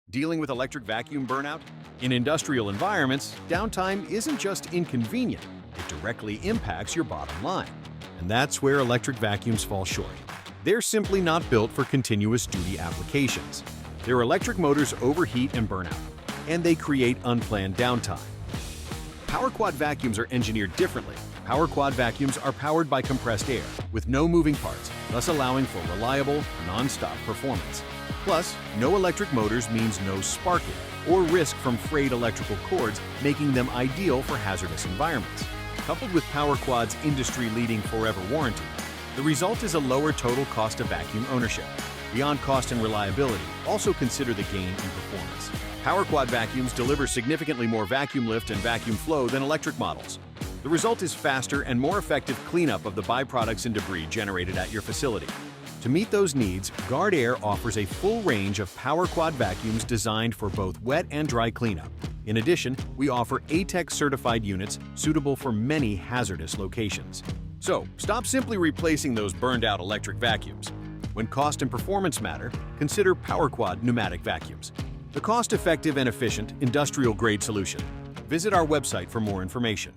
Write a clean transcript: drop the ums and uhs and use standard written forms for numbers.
Dealing with electric vacuum burnout? In industrial environments, downtime isn't just inconvenient, it directly impacts your bottom line. And that's where electric vacuums fall short. They're simply not built for continuous duty applications. Their electric motors overheat and burn out, and they create unplanned downtime. PowerQUAD vacuums are engineered differently. PowerQUAD vacuums are powered by compressed air, with no moving parts, thus allowing for reliable, non-stop performance. Plus, no electric motors means no sparking or risk from frayed electrical cords, making them ideal for hazardous environments. Coupled with PowerQUAD's industry-leading forever warranty, the result is a lower total cost of vacuum ownership. Beyond cost and reliability, also consider the gain in performance. PowerQUAD vacuums deliver significantly more vacuum lift and vacuum flow than electric models. The result is faster and more effective cleanup of the byproducts and debris generated at your facility. To meet those needs, Guardair offers a full range of PowerQUAD vacuums designed for both wet and dry cleanup. In addition, we offer ATEX-certified units suitable for many hazardous locations. So, stop simply replacing those burned-out electric vacuums. When cost and performance matter, consider PowerQUAD Pneumatic Vacuums, the cost-effective and efficient industrial-grade solution. Visit our website for more information.